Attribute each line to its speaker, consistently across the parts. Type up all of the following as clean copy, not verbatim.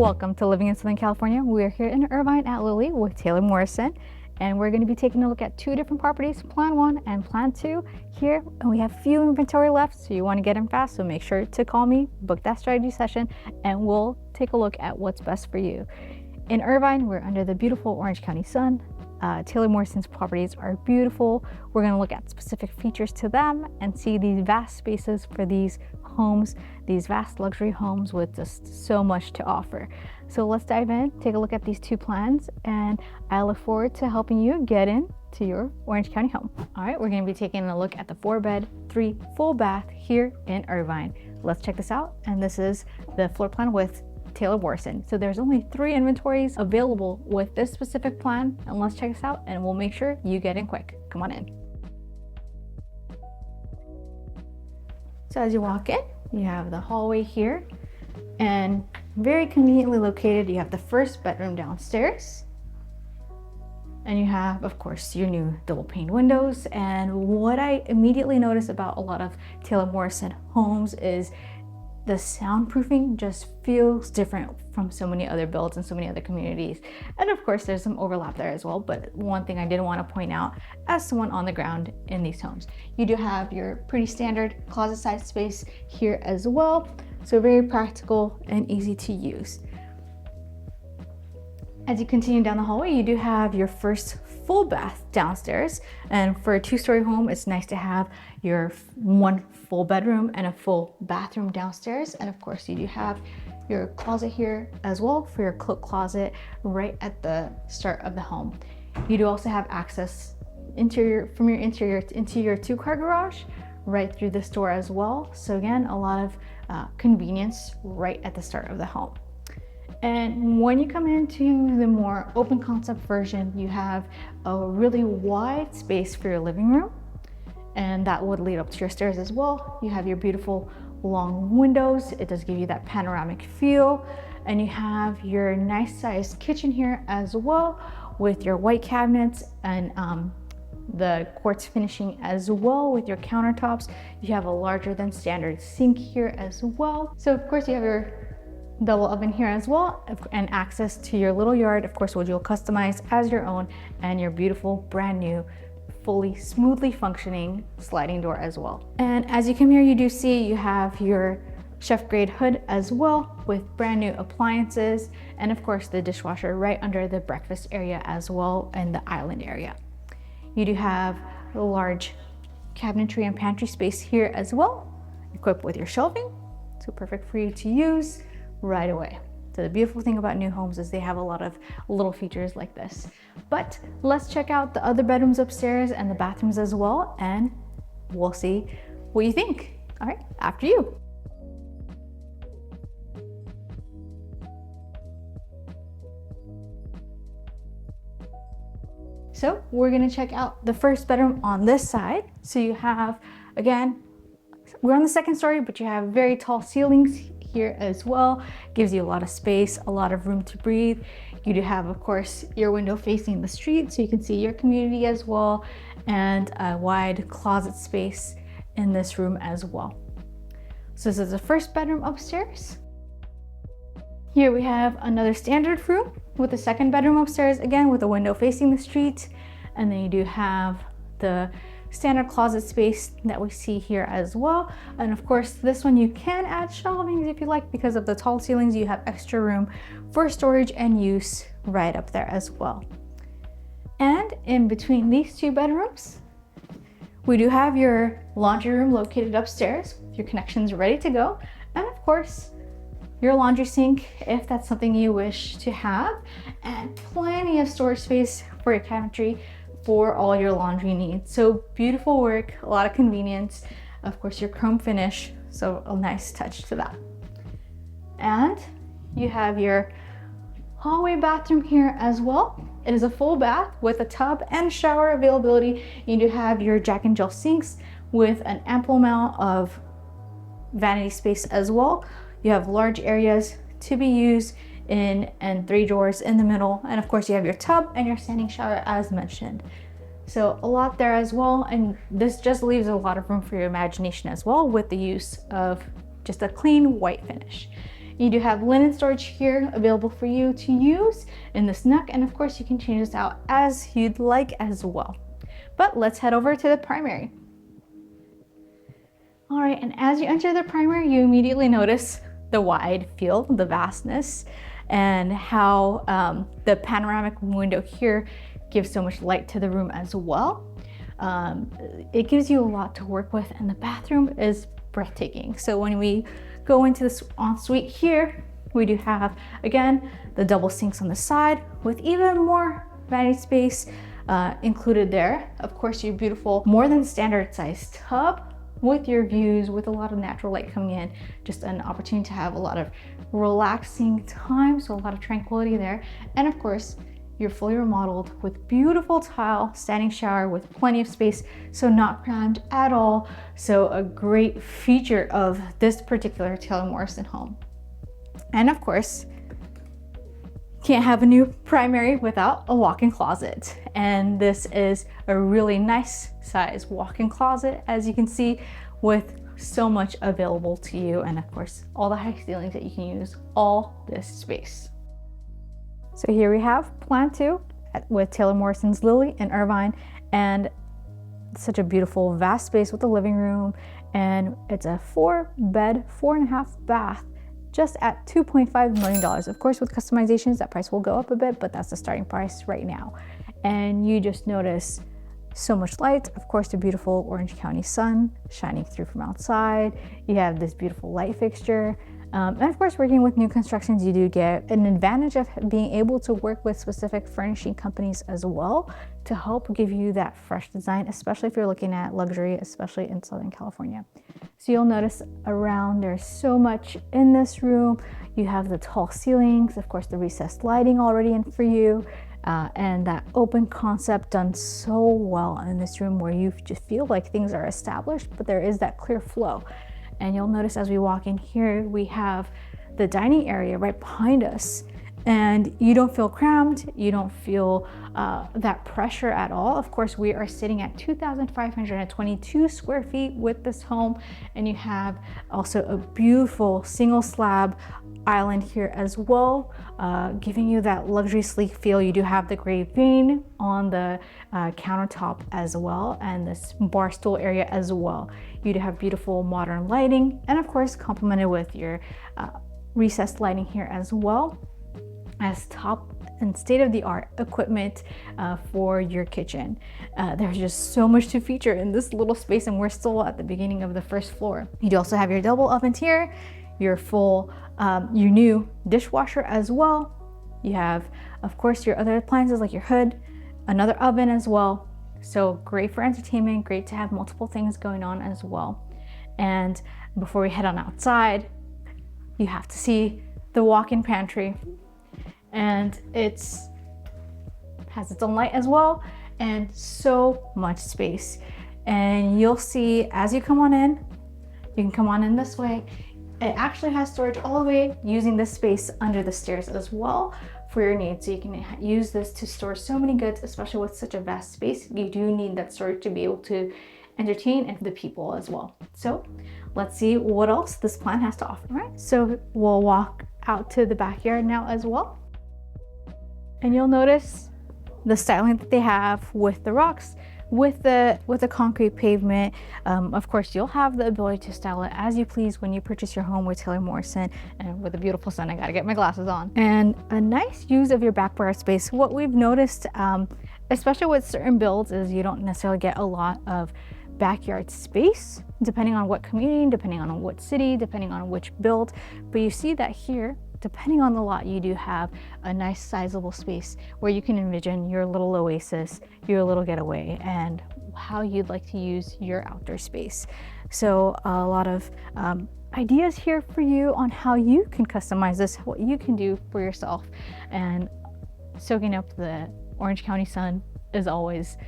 Speaker 1: Welcome to Living in Southern California. We're here in Irvine at Lily with Taylor Morrison, and we're going to be taking a look at two different properties, Plan 1 and Plan 2 here, and we have few inventory left, so you want to get in fast, so make sure to call me, book that strategy session, and we'll take a look at what's best for you. In Irvine, we're under the beautiful Orange County sun. Taylor Morrison's properties are beautiful. We're going to look at specific features to them and see these vast spaces for these homes, these vast luxury homes with just so much to offer. So let's dive in, take a look at these two plans, and I look forward to helping you get in to your Orange County home. All right, we're going to be taking a look at the 4-bed, 3 full bath here in Irvine. Let's check this out, and this is the floor plan with Taylor Morrison. So there's only 3 inventories available with this specific plan, and let's check this out and we'll make sure you get in quick. Come on in. So as you walk in, you have the hallway here, and very conveniently located, you have the first bedroom downstairs, and you have, of course, your new double pane windows. And what I immediately notice about a lot of Taylor Morrison homes is the soundproofing just feels different from so many other builds and so many other communities. And of course, there's some overlap there as well. But one thing I did want to point out as someone on the ground in these homes, you do have your pretty standard closet size space here as well. So very practical and easy to use. As you continue down the hallway, you do have your first full bath downstairs. And for a 2-story home, it's nice to have your 1 full bedroom and a full bathroom downstairs. And of course, you do have your closet here as well for your cloak closet right at the start of the home. You do also have access from your interior into your 2-car garage right through this door as well. So again, a lot of convenience right at the start of the home. And when you come into the more open concept version, you have a really wide space for your living room, and that would lead up to your stairs as well. You have your beautiful long windows. It does give you that panoramic feel, and you have your nice sized kitchen here as well with your white cabinets and the quartz finishing as well with your countertops. You have a larger than standard sink here as well. So of course you have your double oven here as well, and access to your little yard, of course, which you'll customize as your own, and your beautiful brand new fully smoothly functioning sliding door as well. And as you come here, you do see you have your chef grade hood as well with brand new appliances, and of course the dishwasher right under the breakfast area as well and the island area. You do have a large cabinetry and pantry space here as well, equipped with your shelving, so perfect for you to use right away. So the beautiful thing about new homes is they have a lot of little features like this. But let's check out the other bedrooms upstairs and the bathrooms as well, and we'll see what you think. All right, after you. So we're gonna check out the first bedroom on this side. So you have, again, we're on the 2nd story, but you have very tall ceilings here as well. Gives you a lot of space, a lot of room to breathe. You do have, of course, your window facing the street, so you can see your community as well, and a wide closet space in this room as well. So this is the first bedroom upstairs. Here we have another standard room with the 2nd bedroom upstairs, again with a window facing the street. And then you do have the standard closet space that we see here as well. And of course, this one you can add shelving if you like, because of the tall ceilings, you have extra room for storage and use right up there as well. And in between these 2 bedrooms, we do have your laundry room located upstairs, your connections ready to go. And of course, your laundry sink, if that's something you wish to have, and plenty of storage space for your cabinetry for all your laundry needs. So beautiful work, a lot of convenience. Of course, your chrome finish, so a nice touch to that. And you have your hallway bathroom here as well. It is a full bath with a tub and shower availability. You do have your Jack and Jill sinks with an ample amount of vanity space as well. You have large areas to be used in and 3 drawers in the middle, and of course you have your tub and your standing shower as mentioned. So a lot there as well, and this just leaves a lot of room for your imagination as well with the use of just a clean white finish. You do have linen storage here available for you to use in this nook, and of course you can change this out as you'd like as well. But let's head over to the primary. All right, and as you enter the primary, you immediately notice the wide field, the vastness, and how the panoramic window here gives so much light to the room as well. It gives you a lot to work with, and the bathroom is breathtaking. So when we go into this ensuite here, we do have, again, the double sinks on the side with even more vanity space included there. Of course, your beautiful, more than standard sized tub with your views, with a lot of natural light coming in, just an opportunity to have a lot of relaxing time, so a lot of tranquility there. And of course, you're fully remodeled with beautiful tile standing shower with plenty of space, so not crammed at all. So a great feature of this particular Taylor Morrison home. And of course, can't have a new primary without a walk-in closet. And this is a really nice size walk-in closet, as you can see, with so much available to you. And of course, all the high ceilings that you can use all this space. So here we have plan 2 with Taylor Morrison's Lily and Irvine, and such a beautiful vast space with a living room. And it's a 4-bed, 4.5 bath, just at $2.5 million. Of course, with customizations, that price will go up a bit, but that's the starting price right now. And you just notice so much light. Of course, the beautiful Orange County sun shining through from outside. You have this beautiful light fixture. And of course, working with new constructions, you do get an advantage of being able to work with specific furnishing companies as well to help give you that fresh design, especially if you're looking at luxury, especially in Southern California. So you'll notice around there's so much in this room. You have the tall ceilings, of course, the recessed lighting already in for you, and that open concept done so well in this room where you just feel like things are established, but there is that clear flow. And you'll notice as we walk in here, we have the dining area right behind us, and you don't feel crammed. You don't feel that pressure at all. Of course, we are sitting at 2,522 square feet with this home, and you have also a beautiful single slab island here as well, giving you that luxury sleek feel. You do have the gray vein on the countertop as well, and this bar stool area as well. You do have beautiful modern lighting, and of course complemented with your recessed lighting here as well, as top and state-of-the-art equipment for your kitchen. There's just so much to feature in this little space, and we're still at the beginning of the first floor. You do also have your double ovens here, your full, your new dishwasher as well. You have, of course, your other appliances like your hood, another oven as well. So great for entertainment, great to have multiple things going on as well. And before we head on outside, you have to see the walk-in pantry. And it has its own light as well, and so much space. And you'll see as you come on in, you can come on in this way. It actually has storage all the way using this space under the stairs as well for your needs. So you can use this to store so many goods, especially with such a vast space. You do need that storage to be able to entertain and the people as well. So let's see what else this plan has to offer, right? So we'll walk out to the backyard now as well. And you'll notice the styling that they have with the rocks, with the concrete pavement. Of course, you'll have the ability to style it as you please when you purchase your home with Taylor Morrison. And with a beautiful sun, I gotta get my glasses on. And a nice use of your backyard space. What we've noticed, especially with certain builds, is you don't necessarily get a lot of backyard space, depending on what community, depending on what city, depending on which build. But you see that here, depending on the lot, you do have a nice sizable space where you can envision your little oasis, your little getaway, and how you'd like to use your outdoor space. So a lot of ideas here for you on how you can customize this, what you can do for yourself. And soaking up the Orange County sun is always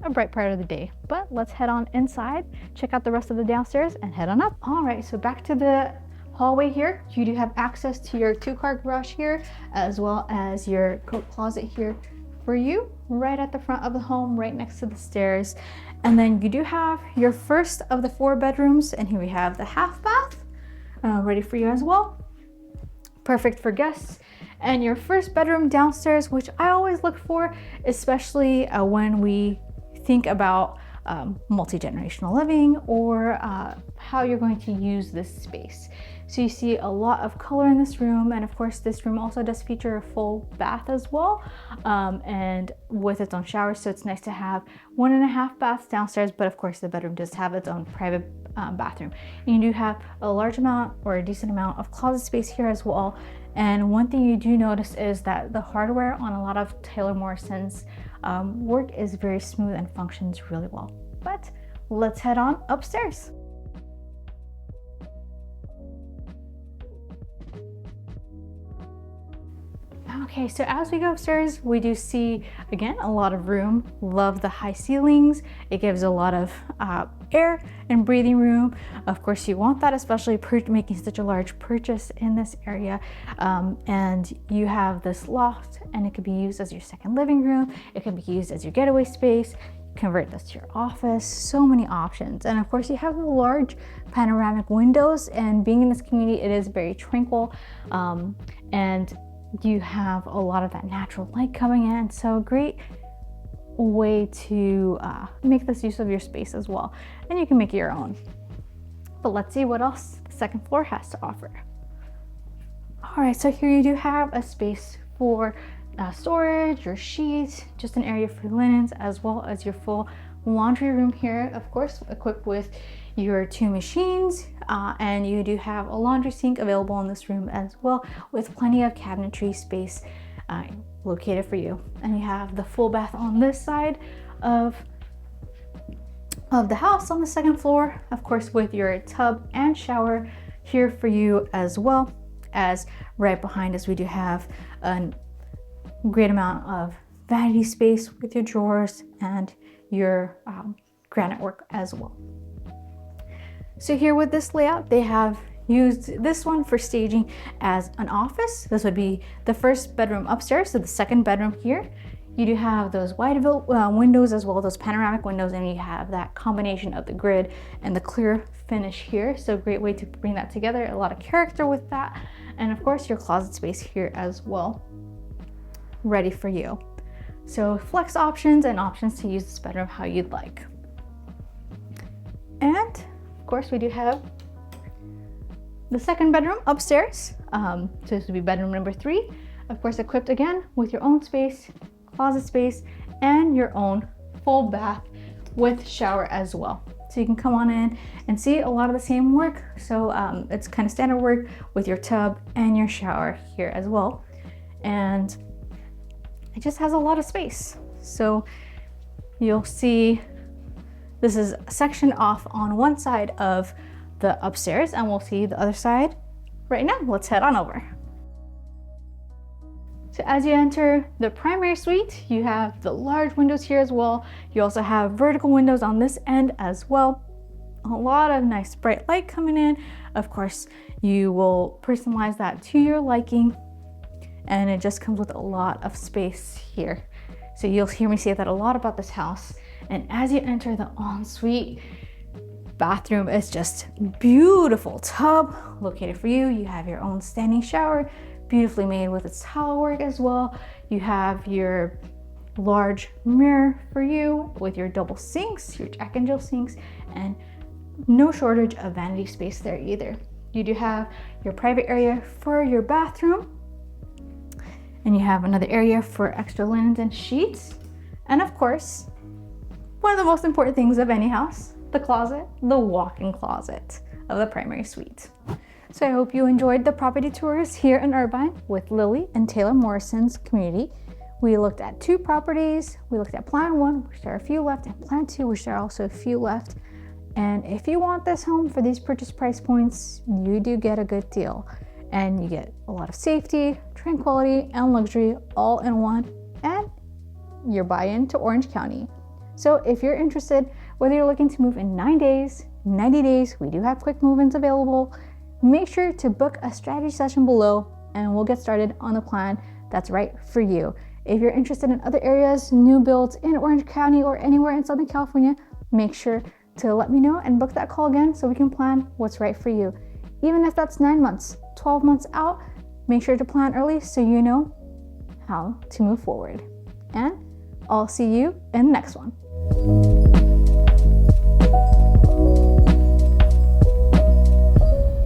Speaker 1: a bright part of the day. But let's head on inside, check out the rest of the downstairs, and head on up. All right, so back to the hallway here. You do have access to your 2-car garage here, as well as your coat closet here for you, right at the front of the home, right next to the stairs. And then you do have your first of the 4 bedrooms, and here we have the half bath ready for you as well. perfect for guests. And your first bedroom downstairs, which I always look for, especially when we think about multi-generational living or how you're going to use this space. So you see a lot of color in this room, and of course this room also does feature a full bath as well, and with its own shower, so it's nice to have 1.5 baths downstairs, but of course the bedroom does have its own private bathroom. You do have a large amount or a decent amount of closet space here as well. And one thing you do notice is that the hardware on a lot of Taylor Morrison's work is very smooth and functions really well. But let's head on upstairs. Okay, so as we go upstairs, we do see, again, a lot of room. Love the high ceilings. It gives a lot of air and breathing room. Of course, you want that, especially making such a large purchase in this area. And you have this loft, and it could be used as your second living room. It can be used as your getaway space. Convert this to your office. So many options. And of course, you have the large panoramic windows, and being in this community, it is very tranquil. And you have a lot of that natural light coming in, so a great way to make this use of your space as well, and you can make it your own. But let's see what else the second floor has to offer. All right, so here you do have a space for storage, your sheets, just an area for linens, as well as your full laundry room here, of course equipped with your 2 machines, and you do have a laundry sink available in this room as well, with plenty of cabinetry space located for you. And you have the full bath on this side of the house on the second floor, of course, with your tub and shower here for you, as well as right behind us we do have a great amount of vanity space with your drawers and your granite work as well. So here with this layout, they have used this one for staging as an office. This would be the first bedroom upstairs, so the second bedroom here. You do have those wide windows as well, those panoramic windows, and you have that combination of the grid and the clear finish here. So great way to bring that together, a lot of character with that. And of course, your closet space here as well, ready for you. So flex options and options to use this bedroom how you'd like. And of course, we do have the second bedroom upstairs. So this would be bedroom number 3. Of course, equipped again with your own space, closet space, and your own full bath with shower as well. So you can come on in and see a lot of the same work. So it's kind of standard work with your tub and your shower here as well. And it just has a lot of space. So you'll see this is sectioned off on one side of the upstairs, and we'll see the other side right now. Let's head on over. So as you enter the primary suite, you have the large windows here as well. You also have vertical windows on this end as well. A lot of nice bright light coming in. Of course, you will personalize that to your liking, and it just comes with a lot of space here. So you'll hear me say that a lot about this house. And as you enter the ensuite bathroom, is just beautiful tub located for you. You have your own standing shower, beautifully made with its tile work as well. You have your large mirror for you with your double sinks, your Jack and Jill sinks, and no shortage of vanity space there either. You do have your private area for your bathroom, and you have another area for extra linens and sheets. And of course, one of the most important things of any house, the closet, the walk-in closet of the primary suite. So I hope you enjoyed the property tours here in Irvine with Lily and Taylor Morrison's community. We looked at 2 properties. We looked at Plan 1, which there are a few left, and Plan 2, which there are also a few left. And if you want this home for these purchase price points, you do get a good deal. And you get a lot of safety, tranquility, and luxury all in one, and your buy-in to Orange County. So if you're interested, whether you're looking to move in 9 days, 90 days, we do have quick move-ins available. Make sure to book a strategy session below, and we'll get started on the plan that's right for you. If you're interested in other areas, new builds in Orange County or anywhere in Southern California, make sure to let me know and book that call again so we can plan what's right for you. Even if that's 9 months, 12 months out, make sure to plan early so you know how to move forward. And I'll see you in the next one.